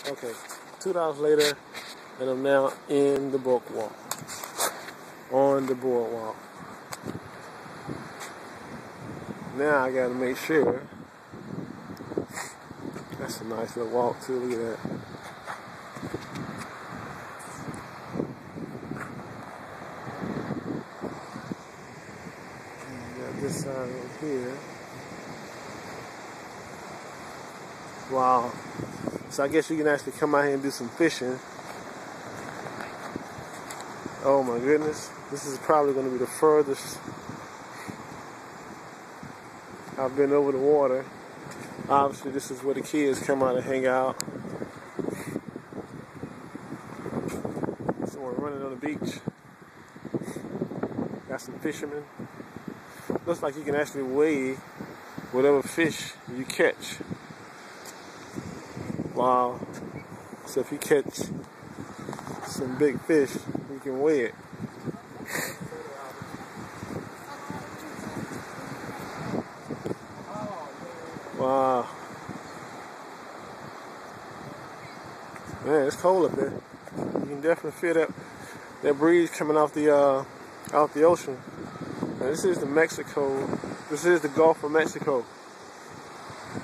Okay, $2 later, and I'm now in the boardwalk. On the boardwalk. Now I gotta make sure. That's a nice little walk too. Look at that. Got this side over here. Wow. So I guess you can actually come out here and do some fishing. Oh my goodness. This is probably going to be the furthest I've been over the water. Obviously this is where the kids come out and hang out. Someone running on the beach. Got some fishermen. Looks like you can actually weigh whatever fish you catch. Wow. So if you catch some big fish, you can weigh it. Wow. Man, it's cold up there. You can definitely feel that breeze coming off the ocean. Now, this is the Gulf of Mexico,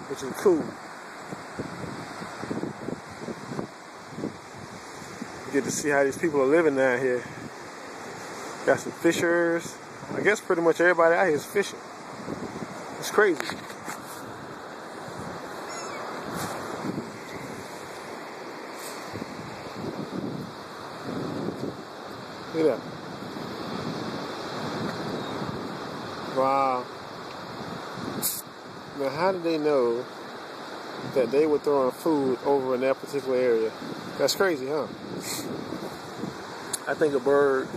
which is cool. You get to see how these people are living down here. Got some fishers. I guess pretty much everybody out here is fishing. It's crazy. Look at that. Wow. Now, how did they know that they were throwing food over in that particular area? That's crazy, huh? I think a bird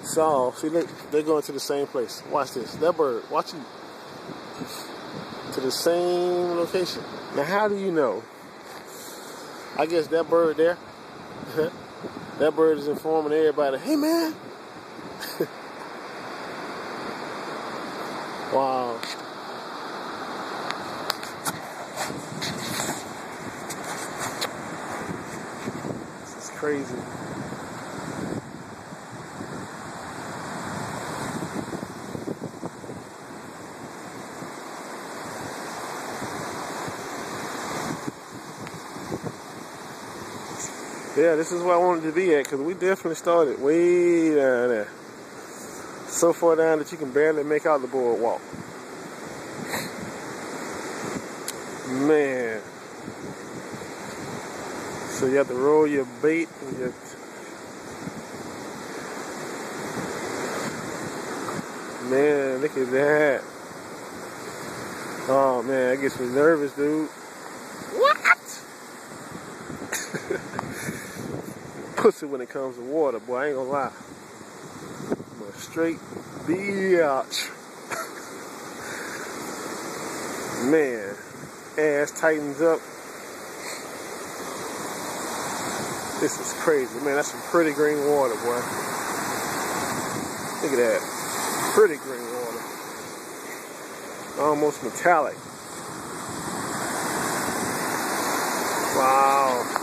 saw. See, look, they're going to the same place. Watch this. That bird, watch you. To the same location. Now, how do you know? I guess that bird there, that bird is informing everybody, hey, man. Wow. This is crazy. Yeah, this is where I wanted to be at, because we definitely started way down there. So far down that you can barely make out the boardwalk. Man. So you have to roll your bait and your... Man, look at that. Oh man, that gets me nervous, dude. What? Pussy when it comes to water, boy, I ain't gonna lie. I'm a straight biatch. Man, ass tightens up. This is crazy, man. That's some pretty green water, boy. Look at that. Pretty green water. Almost metallic. Wow.